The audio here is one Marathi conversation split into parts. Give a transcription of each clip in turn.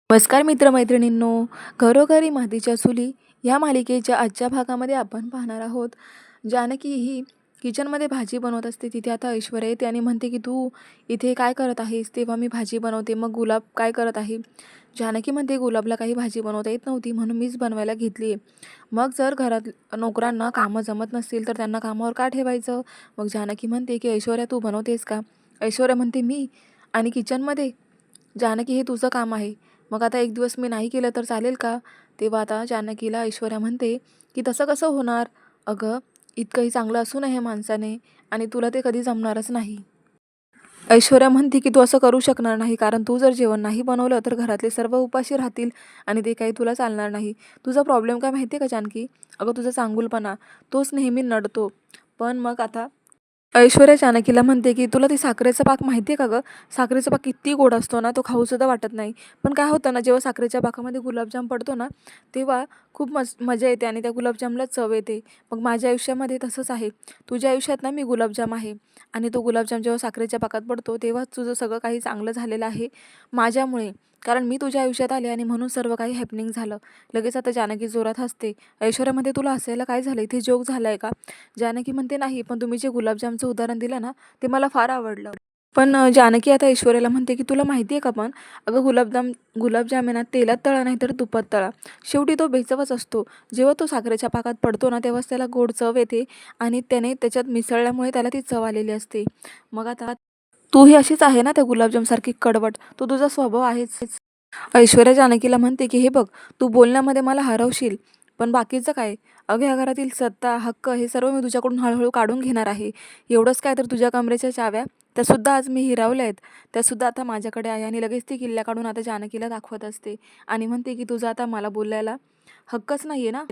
नमस्कार मित्रमैत्रिणींनो, घरोघरी मातीच्या चुली या मालिकेच्या आजच्या भागामध्ये आपण पाहणार आहोत. जानकी ही किचनमध्ये भाजी बनवत असते. तिथे आता ऐश्वर्या येते आणि म्हणते की तू इथे काय करत आहेस? तेव्हा मी भाजी बनवते. मग गुलाब काय करत आहे? जानकी म्हणते गुलाबला काही भाजी बनवता येत नव्हती म्हणून मीच बनवायला घेतली आहे. मग जर घरात नोकरांना कामं जमत नसतील तर त्यांना कामावर का ठेवायचं? मग जानकी म्हणते की ऐश्वर्या तू बनवतेस का? ऐश्वर्या म्हणते मी आणि किचनमध्ये जानकी हे तुझं काम आहे. मग आता एक दिवस मी नाही केलं तर चालेल का? तेव्हा आता जानकीला ऐश्वर्या म्हणते, की "तसं कसं होणार? अगं, इतकंही चांगलं असू नये माणसाने आणि तुला ते कधी जमणारच नाही." ऐश्वर्या म्हणते, की "तू असं करू शकणार नाही कारण तू जर जेवण नाही बनवलं तर घरातले सर्व उपाशी राहतील आणि ते काही तुला चालणार नाही. तुझा प्रॉब्लेम काय माहिती आहे का जानकी? अगं तुझा चांगुलपणा, तोच नेहमी नडतो." पण मग आता ऐश्वर्या जानकीला म्हणते, की "तुला ते साखरेचा पाक माहिती आहे का गं? साखरेचा पाक किती गोड असतो ना, तो खाऊसुद्धा वाटत नाही. पण काय होतं ना, जेव्हा साखरेच्या पाकामध्ये गुलाबजाम पडतो ना, तेव्हा खूप मजा येते आणि त्या गुलाबजामला चव येते. मग माझ्या आयुष्यामध्ये तसंच आहे. तुझ्या आयुष्यात ना मी गुलाबजाम आहे आणि तो गुलाबजाम जेव्हा साखरेच्या पाकात पडतो, तेव्हाच तुझं सगळं काही चांगलं झालेलं आहे माझ्यामुळे. कारण मी तुझ्या आयुष्यात आले आणि म्हणून सर्व काही हॅपनिंग झालं." लगेच आता जानकी जोरात हसते. ऐश्वर्या म्हणते, "तुला हसायला काय झालं? इथे जोक झालाय का?" जानकी म्हणते, "नाही, पण तुम्ही जे गुलाबजामचं उदाहरण दिलं ना, ते मला फार आवडलं." पण जानकी आता ऐश्वर्याला म्हणते, की "तुला माहिती आहे का पण, अगं गुलाबजाम आहे ना, तेलात तळा नाही तर तुपात तळा. शेवटी तो बेचवच असतो. जेव्हा तो साखरेच्या पाकात पडतो ना, तेव्हाच त्याला गोड चव येते आणि त्याने त्याच्यात मिसळल्यामुळे त्याला ती चव आलेली असते. मग आता तू ही अशीच आहे ना त्या गुलाबजामसारखी कडवट. तो तुझा स्वभाव आहेच." ऐश्वर्या जानकीला म्हणते, की "हे बघ, तू बोलण्यामध्ये मला हरवशील, पण बाकीचं काय? अगं, या घरातील सत्ता, हक्क हे सर्व मी तुझ्याकडून हळू काढून घेणार आहे. एवढंच काय तर तुझ्या कमरेच्या चाव्या, त्यासुद्धा आज मी हिरावल्या आहेत. त्यासुद्धा आता माझ्याकडे आहे." आणि लगेच ती किल्ल्या काढून आता जानकीला दाखवत असते आणि म्हणते, की "तुझा आता मला बोलायला हक्कच नाहीये ना?"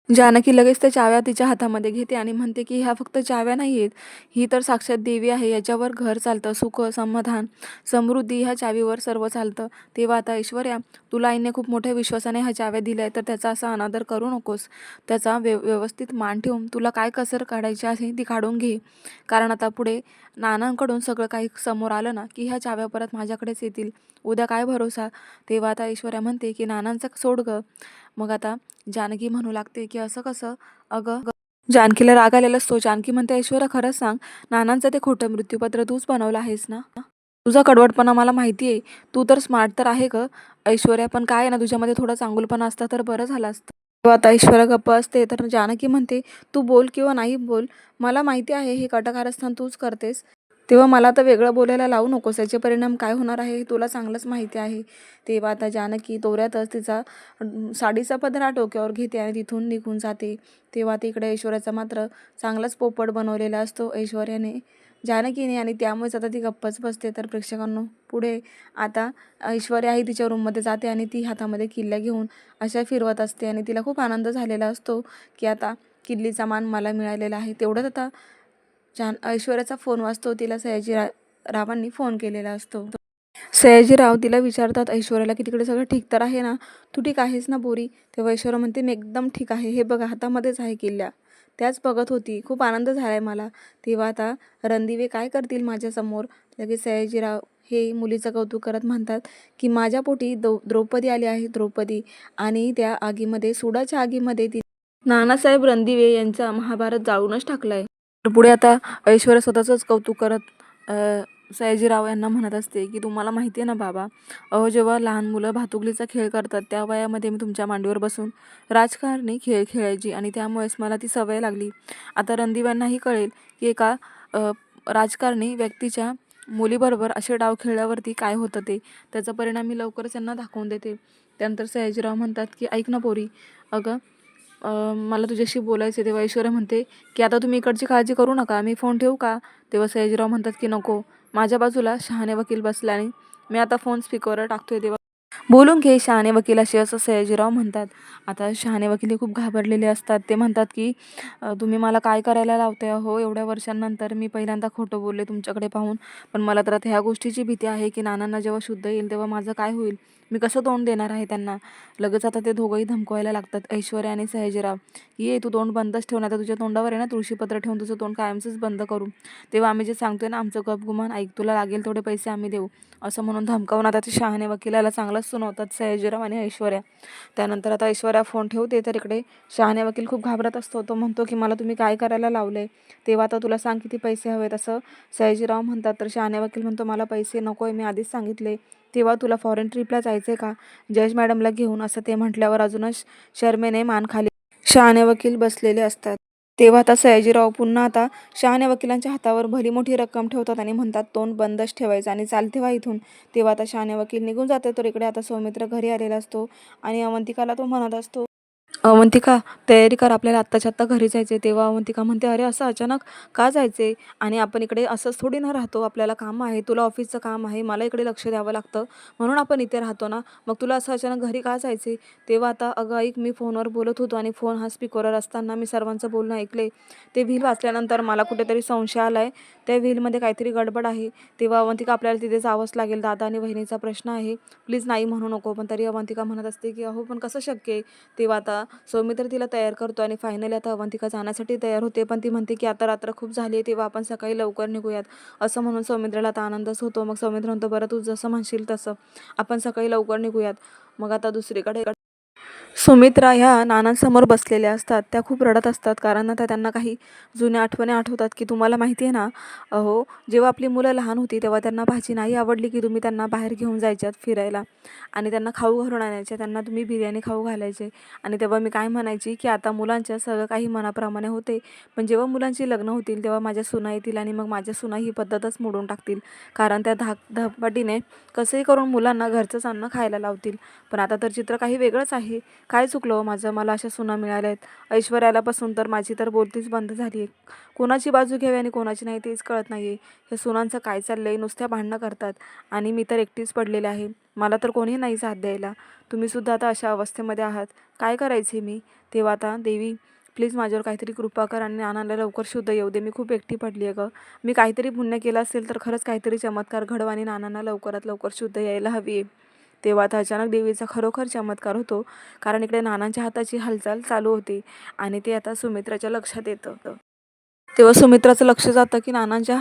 जानकी लगेच त्या चाव्या तिच्या हातामध्ये घेते आणि म्हणते, की "ह्या फक्त चाव्या नाही आहेत. ही तर साक्षात देवी आहे. याच्यावर घर चालतं. सुख, समाधान, समृद्धी ह्या चावीवर सर्व चालतं." तेव्हा आता ऐश्वर्या, तुला आईने खूप मोठ्या विश्वासाने ह्या चाव्या दिल्या आहेत, तर त्याचा असा अनादर करू नकोस. त्याचा व्यवस्थित मान ठेवून तुला काय कसर काढायची आहे ती काढून घे. कारण आता पुढे नानांकडून सगळं काही समोर आलं ना, की ह्या चाव्या परत माझ्याकडेच येतील. उद्या काय भरोसा? तेव्हा आता ऐश्वर्या म्हणते, की "नानांचं सोड गं." मग आता जानकी म्हणू लागते, की "असं कसं? अगं." जानकीला राग आलेला असतो. जानकी म्हणते, "ऐश्वर्या खरंच सांग, नानांचं ते खोटं मृत्यूपत्र तूच बनवलं आहेस ना? तुझा कडवटपणा मला माहिती आहे. तू तर स्मार्ट तर आहे गं ऐश्वर्या, पण काय आहे ना तुझ्यामध्ये थोडा चांगुलपणा असता तर बरं झालं असतं." तेव्हा आता ऐश्वर्या गप्प असते. तर जानकी म्हणते, "तू बोल किंवा नाही बोल, मला माहिती आहे हे कटकारस्थान तूच करतेस. तेव्हा मला तर वेगळं बोलायला लावू नकोस. याचे परिणाम काय होणार आहे हे तुला चांगलंच माहिती आहे." तेव्हा आता जानकी तोऱ्यातच तिचा साडीचा पदरा डोक्यावर घेते आणि तिथून निघून जाते. तेव्हा तिकडे ऐश्वर्याचा मात्र चांगलाच पोपट बनवलेला असतो ऐश्वर्याने, जानकीने, आणि त्यामुळेच आता ती गप्पच बसते. तर प्रेक्षकांनो, पुढे आता ऐश्वर्या ही तिच्या रूममध्ये जाते आणि ती हातामध्ये किल्ल्या घेऊन अशा फिरवत असते आणि तिला खूप आनंद झालेला असतो, की आता किल्लीचा मान मला मिळालेला आहे. तेवढंच आता ऐश्वर्याचा फोन वाजतो. तिला रावांनी फोन केलेला असतो. सयाजीराव तिला विचारतात ऐश्वर्याला, की "तिकडे सगळं ठीक तर आहे ना? तू ठीक आहेस ना पोरी?" तेव्हा ऐश्वर्या म्हणते, "मी एकदम ठीक आहे. हे बघा हातामध्येच आहे किल्ल्या. त्याच बघत होती. खूप आनंद झालाय मला." तेव्हा आता रणदिवे काय करतील माझ्यासमोर? लगेच सयाजीराव हे मुलीचं कौतुक करत म्हणतात, की "माझ्या पोटी द्रौपदी आली आहे, द्रौपदी. आणि त्या आगीमध्ये, सुडाच्या आगीमध्ये ती नानासाहेब रणदिवे यांचा महाभारत जाळूनच टाकलाय." तर पुढे आता ऐश्वर्या स्वतःचंच कौतुक करत सयाजीराव यांना म्हणत असते, की "तुम्हाला माहिती आहे ना बाबा, अहो जेव्हा लहान मुलं भातुकलीचा खेळ करतात त्या वयामध्ये मी तुमच्या मांडीवर बसून राजकारणी खेळ खेळायची आणि त्यामुळेच मला ती सवय लागली. आता रणदिव्यांनाही कळेल, की एका राजकारणी व्यक्तीच्या मुलीबरोबर असे डाव खेळल्यावरती काय होतं ते. त्याचा परिणाम मी लवकरच त्यांना दाखवून देते." त्यानंतर सयाजीराव म्हणतात, की "ऐक ना पोरी, अगं मला तुझ्याशी बोलायचं आहे." तेव्हा ऐश्वर्या म्हणते, की "आता तुम्ही इकडची काळजी करू नका, मी फोन ठेवू का?" तेव्हा सयाजीराव म्हणतात, की "नको, माझ्या बाजूला शहाणे वकील बसला आणि मी आता फोन स्पीकरवर टाकतोय, तेव्हा बोलून घे शहाणे वकिलाशी." असं सयाजीराव म्हणतात. आता शहाणे वकील हे खूप घाबरलेले असतात. ते म्हणतात, की तुम्ही मला काय करायला लावताय हो? एवढ्या वर्षांनंतर मी पहिल्यांदा खोटं बोलले तुमच्याकडे पाहून. पण मला तर आता ह्या गोष्टीची भीती आहे, की नानांना जेव्हा शुद्ध येईल तेव्हा माझं काय होईल? मी कसं तोंड देणार आहे त्यांना. लगेच आता ते दोघंही धमकवायला लागतात, ऐश्वर्या आणि सयाजीराव. ये तू तोंड बंदच ठेव, आता तुझ्या तोंडावर आहे ना तुळशीपत्र ठेवून तुझं तोंड कायमचंच बंद करू. तेव्हा आम्ही जे सांगतोय ना आमचं गपगुमान ऐक, तुला लागेल तेवढे पैसे आम्ही देऊ, असं म्हणून धमकावून आता ते शहाणे वकिलाला चांगलाच सुनावतात सयाजीराव आणि ऐश्वर्या. त्यानंतर आता ऐश्वर्या फोन ठेवते, तर इकडे शहाणे वकील खूप घाबरत असतो. तो म्हणतो की मला तुम्ही काय करायला लावलंय, तेव्हा आता तुला सांग किती पैसे हवेत, असं सयाजीराव म्हणतात. तर शहाणे वकील म्हणतो मला पैसे नको आहे, मी आधीच सांगितले. तेव्हा तुला फॉरेन ट्रिपला जायचं आहे का, जज मॅडमला घेऊन, असं ते म्हटल्यावर अजूनच शर्मेने मान खाली शहाणे वकील बसलेले असतात. तेव्हा आता सयाजीराव पुन्हा आता शहाण्या वकिलांच्या हातावर भली मोठी रक्कम ठेवतात आणि म्हणतात तोंड बंदच ठेवायचं आणि चालते व्हा इथून. तेव्हा आता शहाणे वकील निघून जाते. तर इकडे आता सौमित्र घरी आलेला असतो आणि अवंतिकाला तो म्हणत असतो, अवंतिका तयारी कर, आपल्याला आत्ताच्या आत्ता घरी जायचे. तेव्हा अवंतिका म्हणते, अरे असं अचानक का जायचे, आणि आपण इकडे असंच थोडी ना राहतो, आपल्याला काम आहे, तुला ऑफिसचं काम आहे, मला इकडे लक्ष द्यावं लागतं, म्हणून आपण इथे राहतो ना, मग तुला असं अचानक घरी का जायचे. तेव्हा आता अगं ऐक, मी फोनवर बोलत होतो आणि फोन हा स्पीकरवर असताना मी सर्वांचं बोलणं ऐकले. ते व्हील वाचल्यानंतर मला कुठेतरी संशय आलाय, त्या व्हीलमध्ये काहीतरी गडबड आहे. तेव्हा अवंतिका आपल्याला तिथे जावंच लागेल, दादा आणि बहिणीचा प्रश्न आहे, प्लीज नाही म्हणू नको. पण तरी अवंतिका म्हणत असते की अहो पण कसं शक्य आहे. तेव्हा आता सौमित्र तिला तयार करतो आणि फायनली आता अवंतिका जाण्यासाठी तयार होते. पण ती म्हणते की आता रात्र खूप झाली आहे, तेव्हा आपण सकाळी लवकर निघूयात, असं म्हणून सौमित्राला आता आनंदच होतो. मग सौमित्र म्हणतो, बरं तू जसं म्हणशील तसं, आपण सकाळी लवकर निघूयात. मग आता दुसरीकडे सुमित्रा ह्या नानांसमोर बसलेल्या असतात. त्या खूप रडत असतात, कारण आता त्यांना काही जुन्या आठवणी आठवतात की तुम्हाला माहिती आहे ना, अहो जेव्हा आपली मुलं लहान होती तेव्हा त्यांना भाजी नाही आवडली की तुम्ही त्यांना बाहेर घेऊन जायच्यात फिरायला आणि त्यांना खाऊ घालून आणायचे, त्यांना तुम्ही बिर्याणी खाऊ घालायचे. आणि तेव्हा मी काय म्हणायची की आता मुलांच्या सगळं काही मनाप्रमाणे होते, पण जेव्हा मुलांची लग्न होतील तेव्हा माझ्या सुना येतील आणि मग माझ्या सुना ही पद्धतच मोडून टाकतील, कारण त्या धपाटीने कसंही करून मुलांना घरचंच अन्न खायला लावतील. पण आता तर चित्र काही वेगळंच आहे. काय चुकलं हो माझं, मला अशा सुना मिळाल्या आहेत. ऐश्वर्यालापासून तर माझी तर बोलतीच बंद झाली आहे. कोणाची बाजू घ्यावी आणि कोणाची नाही तेच कळत नाही आहे. ह्या सुनांचं काय चाललं आहे, नुसत्या भांडणं करतात आणि मी तर एकटीच पडलेले आहे. मला तर कोणी नाही साथ द्यायला. तुम्हीसुद्धा आता अशा अवस्थेमध्ये आहात, काय करायचे मी. तेव्हा आता देवी प्लीज माझ्यावर काहीतरी कृपा कर आणि नानाला लवकर शुद्ध येऊ दे, मी खूप एकटी पडली आहे गं. मी काहीतरी पुण्य केलं असेल तर खरंच काहीतरी चमत्कार घडवा आणि नानांना लवकरात लवकर शुद्ध यायला हवी आहे. तेव्हा आता अचानक देवीचा खरोखर चमत्कार होतो, कारण इकडे नानांच्या हाताची हालचाल चालू होती आणि ते आता सुमित्राच्या लक्षात येतं. तेव्हा सुमित्राचं लक्ष जातं की नानांच्या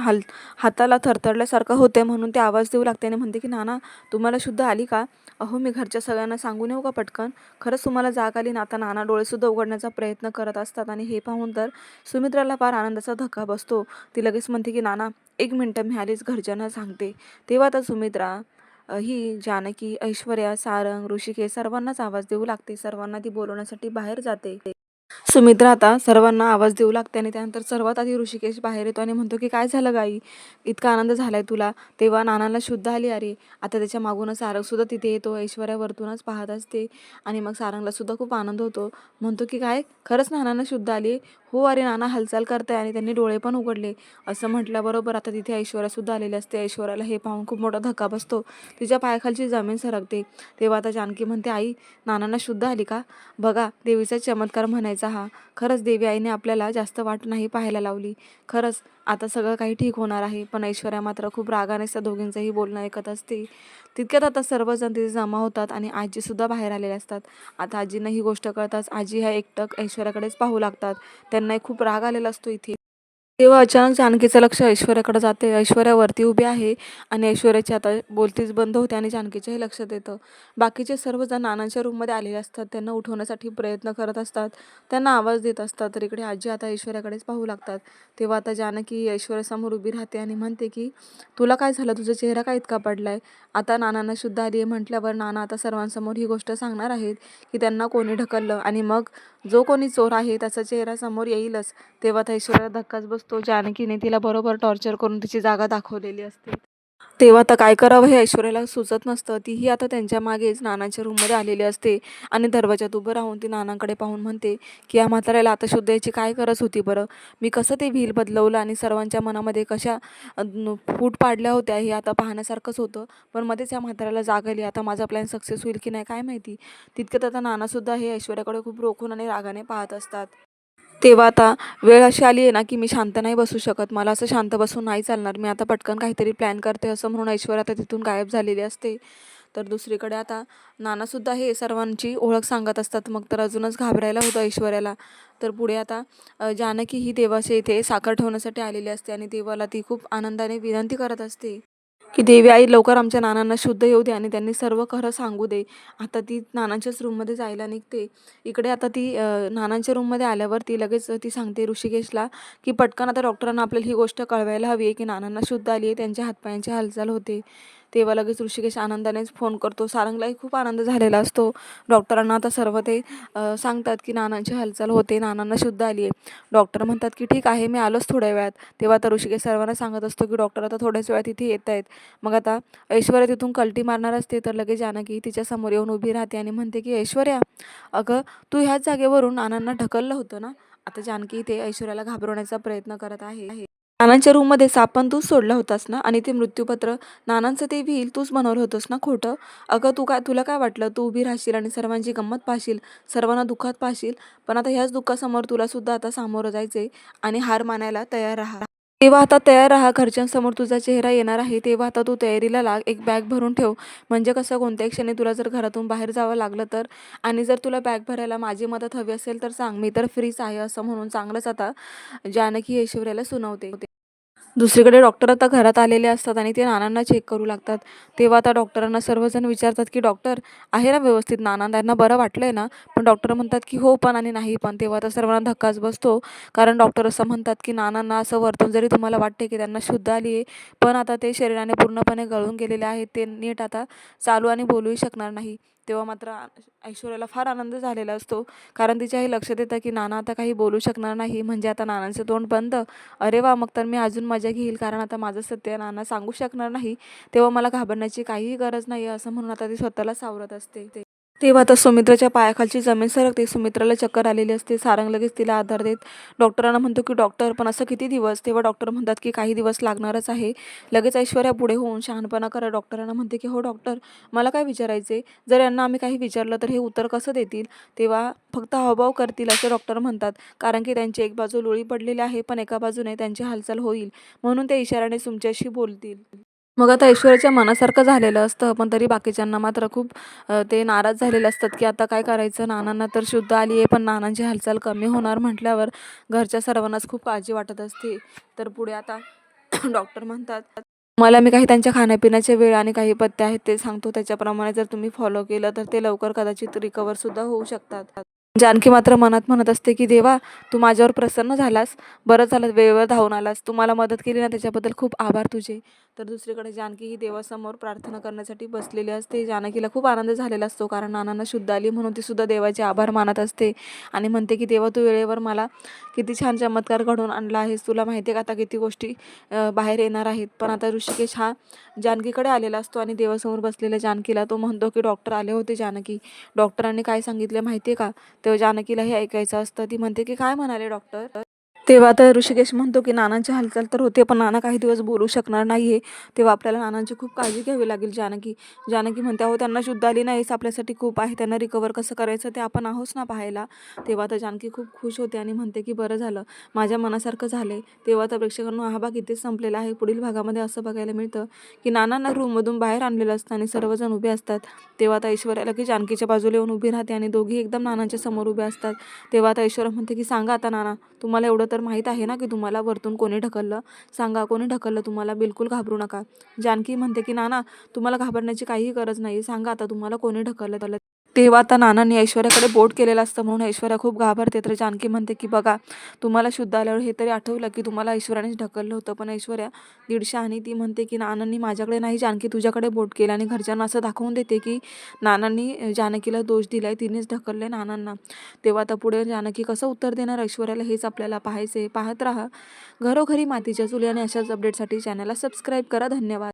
हाताला थरथरल्यासारखं होते, म्हणून ते आवाज देऊ लागते आणि म्हणते की नाना तुम्हाला शुद्ध आली का. अहो मी घरच्या सगळ्यांना सांगून येऊ का पटकन, खरंच तुम्हाला जाग आली ना. आता नाना डोळेसुद्धा उघडण्याचा प्रयत्न करत असतात आणि हे पाहून तर सुमित्राला फार आनंदाचा धक्का बसतो. ती लगेच म्हणते की नाना 1 मिनिटं मी आलीच, घरच्यांना सांगते. तेव्हा आता सुमित्रा ही जानकी, ऐश्वर्या, सारंग, ऋषिकेश सर्वांनाच आवाज देऊ लागते, सर्वांना ती बोलवण्यासाठी बाहेर जाते. सुमित्रा आता सर्वांना आवाज देऊ लागते आणि त्यानंतर सर्वात आधी ऋषिकेश बाहेर येतो आणि म्हणतो की काय झालं गाई, इतका आनंद झालाय तुला. तेव्हा नानाला शुद्ध आली. अरे आता त्याच्या मागूनच सारंग सुद्धा तिथे येतो. ऐश्वर्या वरतूनच पाहत असते आणि मग सारंगला सुद्धा खूप आनंद होतो. म्हणतो की काय खरंच नानांना शुद्ध आली. हो अरे नाना हालचाल करताय आणि त्यांनी डोळे पण उघडले, असं म्हटल्याबरोबर आता तिथे ऐश्वर्या सुद्धा आलेली असते. ऐश्वर्याला हे पाहून खूप मोठा धक्का बसतो, तिच्या पायाखालची जमीन सरकते. तेव्हा आता जानकी म्हणते, आई नानांना शुद्ध आली का, बघा देवीचा चमत्कार म्हणायचा हा. खरंच देवी आईने आपल्याला जास्त वाट नाही पाहायला लावली. खरंच आता सगळं काही ठीक होणार आहे. पण ऐश्वर्या मात्र खूप रागाने त्या दोघींचंही बोलणं ऐकत असते. तितक्यात आता सर्वजण तिथे जमा होतात आणि आजीसुद्धा बाहेर आलेले असतात. आता आजींना ही गोष्ट कळताच आजी ह्या एकटक ऐश्वर्याकडेच पाहू लागतात. त्यांनाही खूप राग आलेला असतो इथे. तेव्हा अचानक जानकीचं लक्ष ऐश्वर्याकडे जाते. ऐश्वर्या वरती उभी आहे आणि ऐश्वर्याची आता बोलतीच बंद होते आणि जानकीच्याही लक्षात येतं. बाकीचे सर्वजण नानांच्या रूममध्ये आलेले असतात, त्यांना उठवण्यासाठी प्रयत्न करत असतात, त्यांना आवाज देत असतात. तर इकडे आजी आता ऐश्वर्याकडेच पाहू लागतात. तेव्हा आता जानकी ऐश्वर्यासमोर उभी राहते आणि म्हणते की तुला काय झालं, तुझा चेहरा का इतका पडलाय. आता नानांना शुद्ध आली आहे म्हटल्यावर नाना आता सर्वांसमोर ही गोष्ट सांगणार आहेत की त्यांना कोणी ढकललं आणि मग जो कोणी चोर आहे त्याचा चेहरा समोर येईलच. तेव्हा आता ऐश्वर्याला धक्काच बसतो. जानकीने तिला बरोबर टॉर्चर करून तिची जागा दाखवलेली असते. तेव्हा आता काय करावं हे ऐश्वर्याला सुचत नसतं. तीही आता त्यांच्या मागेच नानांच्या रूममध्ये आलेली असते आणि दरवाजात उभं राहून ती नानांकडे पाहून म्हणते की या म्हाताऱ्याला आता शुद्ध याची काय गरज होती बरं. मी कसं ते व्हील बदलवलं आणि सर्वांच्या मनामध्ये कशा फूट पाडल्या होत्या हे आता पाहण्यासारखंच होतं. पण मध्येच या म्हाताऱ्याला जाग आली. आता माझा प्लॅन सक्सेस होईल की नाही काय माहिती. तितक्यात आता नानासुद्धा हे ऐश्वर्याकडे खूप रोखून आणि रागाने पाहत असतात. तेव्हा आता वेळ अशी आली आहे ना की मी शांत नाही बसू शकत, मला असं शांत बसून नाही चालणार, मी आता पटकन काहीतरी प्लॅन करते, असं म्हणून ऐश्वर्या आता तिथून गायब झालेली असते. तर दुसरीकडे आता नानासुद्धा हे सर्वांची ओळख सांगत असतात. मग तर अजूनच घाबरायला होतं ऐश्वर्याला. तर पुढे आता जानकी ही देवाच्या इथे साखर ठेवण्यासाठी आलेली असते आणि देवाला ती खूप आनंदाने विनंती करत असते की देवी आई लवकर आमच्या नानांना शुद्ध येऊ दे आणि त्यांनी सर्व खरं सांगू दे. आता ती नानांच्याच रूममध्ये जायला निघते. इकडे आता ती नानांच्या रूममध्ये आल्यावर ती लगेच ती सांगते ऋषिकेशला की पटकन आता डॉक्टरांना आपल्याला ही गोष्ट कळवायला हवी आहे की नानांना शुद्ध आली आहे, त्यांच्या हातपायांची हालचाल होते. तेव्हा लगेच ऋषिकेश आनंदानेच फोन करतो. सारंगलाही खूप आनंद झालेला असतो. डॉक्टरांना आता सर्व ते सांगतात की नानांची हालचाल होते, नानांना शुद्ध आली आहे. डॉक्टर म्हणतात की ठीक आहे, मी आलोच थोड्या वेळात. तेव्हा आता ऋषिकेश सर्वांना सांगत असतो की डॉक्टर आता थोड्याच वेळात इथे येत आहेत. मग आता ऐश्वर्या तिथून कल्टी मारणार असते तर लगेच जानकी तिच्या समोर येऊन उभी राहते आणि म्हणते की ऐश्वर्या, अगं तू ह्याच जागेवरून नानांना ढकललं होतं ना. आता जानकी इथे ऐश्वर्याला घाबरवण्याचा प्रयत्न करत आहे. नानांच्या रूममध्ये साप पण तूच सोडला होतास ना आणि ते मृत्यूपत्र नानांचं ते व्हील तूच बनवलं होतंस ना खोटं. अगं तुला काय वाटलं तू उभी राहशील आणि सर्वांची गंमत पाहशील, सर्वांना दुःखात पाहशील. पण आता ह्याच दुःखासमोर तुला सुद्धा आता सामोरं जायचंय आणि हार मानायला तयार राहा. तेव्हा आता तयार राहा, घरच्यांसमोर तुझा चेहरा येणार आहे. तेव्हा आता तू तयारीला लाग, एक बॅग भरून ठेव. म्हणजे कसं कोणत्याही क्षणी तुला जर घरातून बाहेर जावं लागलं तर. आणि जर तुला बॅग भरायला माझी मदत हवी असेल तर सांग, मी तर फ्रीच आहे असं म्हणून चांगलंच आता जानकी ऐश्वर्याला सुनावते. दुसरीकडे डॉक्टर आता घरात आलेले असतात आणि ते नानांना चेक करू लागतात. तेव्हा आता डॉक्टरांना सर्वजण विचारतात की डॉक्टर आहे ना व्यवस्थित, नाना त्यांना बरं वाटलंय ना. पण डॉक्टर म्हणतात की हो पण आणि नाही पण. तेव्हा आता सर्वांना धक्काच बसतो. कारण डॉक्टर असं म्हणतात की नानांना असं वरतून जरी तुम्हाला वाटते की त्यांना शुद्ध आली आहे, पण आता ते शरीराने पूर्णपणे गळून गेलेले आहेत, ते नीट आता चालू आणि बोलूही शकणार नाही. तेव्हा मात्र ऐश्वर्याला फार आनंद झालेला असतो. कारण तिच्याही लक्षात येतं की नाना आता काही बोलू शकणार नाही, म्हणजे आता नानांचं तोंड बंद. अरे वा, मग तर मी अजून मजा घेईल, कारण आता माझं सत्य नाना सांगू शकणार नाही. तेव्हा मला घाबरण्याची काहीही गरज नाही असं म्हणून आता ती स्वतःला सावरत असते. तेव्हा आता सुमित्राच्या पायाखालची जमीन सरकते. सुमित्राला चक्कर आलेली असते. सारंग लगेच तिला आधार देत डॉक्टरांना म्हणतो की डॉक्टर पण असं किती दिवस. तेव्हा डॉक्टर म्हणतात की काही दिवस लागणारच आहे. लगेच ऐश्वर्या पुढे होऊन शहाणपणा करत डॉक्टरांना म्हणते की हो डॉक्टर, मला काय विचारायचे, जर यांना आम्ही काही विचारलं तर हे उत्तर कसं देतील. तेव्हा फक्त हावभाव करतील असं डॉक्टर म्हणतात. कारण की त्यांची एक बाजू लोळी पडलेली आहे पण एका बाजूने त्यांची हालचाल होईल, म्हणून ते इशाऱ्याने तुमच्याशी बोलतील. मग आता ऐश्वर्याच्या मनासारखं झालेलं असतं, पण तरी बाकीच्यांना मात्र खूप ते नाराज झालेले असतात की आता काय करायचं. नानांना तर शुद्ध आली आहे पण नानांची हालचाल कमी होणार म्हटल्यावर घरच्या सर्वांनाच खूप काळजी वाटत असते. तर पुढे आता डॉक्टर म्हणतात मला मी काही त्यांच्या खाण्यापिण्याचे वेळ आणि काही पथ्य आहेत ते सांगतो, त्याच्याप्रमाणे जर तुम्ही फॉलो केलं तर ते लवकर कदाचित रिकवर सुद्धा होऊ शकतात. जानकी मात्र मनात म्हणत असते की देवा, तू माझ्यावर प्रसन्न झालास, बरं झालं वेळेवर धावून आलास, तू मला मदत केली ना त्याच्याबद्दल खूप आभार तुझे. तर दुसरीकडे जानकी ही देवासमोर प्रार्थना करण्यासाठी बसलेली असते. जानकीला खूप आनंद झालेला असतो कारण नानांना शुद्ध आली, म्हणून ती सुद्धा देवाचे आभार मानत असते आणि म्हणते की देवा, तू वेळेवर मला किती छान चमत्कार घडवून आणला आहेस. तुला माहिती आहे का आता किती गोष्टी बाहेर येणार आहेत. पण आता ऋषिकेश हा जानकीकडे आलेला असतो आणि देवासमोर बसलेल्या जानकीला तो म्हणतो की डॉक्टर आले होते जानकी, डॉक्टरांनी काय सांगितले माहिती आहे का. तेव्हा जानकीला हे ऐकायचं असतं. ती म्हणते की काय म्हणाले डॉक्टर. तेव्हा आता ऋषिकेश म्हणतो की नानांची हालचाल तर होते पण नाना काही दिवस बोलू शकणार नाहीये. तेव्हा आपल्याला नानांची खूप काळजी घ्यावी लागेल. जानकी जानकी म्हणते अहो त्यांना शुद्ध आली नाहीच आपल्यासाठी खूप आहे, त्यांना रिकवर कसं करायचं ते आपण आहोस ना पाहायला. तेव्हा आता जानकी खूप खुश होते आणि म्हणते की बरं झालं, माझ्या मनासारखं झालंय. तेव्हा आता प्रेक्षकांना हा भाग इथेच संपलेला आहे. पुढील भागामध्ये असं बघायला मिळतं की नानांना रूममधून बाहेर आणलेलं असतं आणि सर्वजण उभे असतात. तेव्हा आता ऐश्वर्याला की जानकीच्या बाजूला येऊन उभी राहते आणि दोघी एकदम नानांच्या समोर उभे असतात. तेव्हा आता ऐश्वर्या म्हणते की सांगा आता नाना, तुम्हाला एवढं तर माहीत आहे ना की तुम्हाला वरतून कोणी ढकललं. सांगा कोणी ढकललं तुम्हाला, बिलकुल घाबरू नका. जानकी म्हणते की नाना, तुम्हाला घाबरण्याची काहीही गरज नाही, सांगा आता तुम्हाला कोणी ढकललं. तेव्हा आता नानांनी ऐश्वर्याकडे बोट केलेलं असतं म्हणून ऐश्वर्या खूप घाबरते. तर जानकी म्हणते की बघा, तुम्हाला शुद्ध आल्यावर हे तरी आठवलं की तुम्हाला ऐश्वर्यानेच ढकललं होतं. पण ऐश्वर्या दीडशे आणि ती म्हणते की नानांनी माझ्याकडे नाही जानकी तुझ्याकडे बोट केलं आणि घरच्यांना असं दाखवून देते की नानांनी जानकीला दोष दिलाय, तिनेच ढकलले नानांना. तेव्हा आता पुढे जानकी कसं उत्तर देणार ऐश्वर्याला हेच आपल्याला पाहायचे. पाहत राहा घरोघरी मातीच्या चुली आणि अशाच अपडेटसाठी चॅनलला सबस्क्राईब करा. धन्यवाद.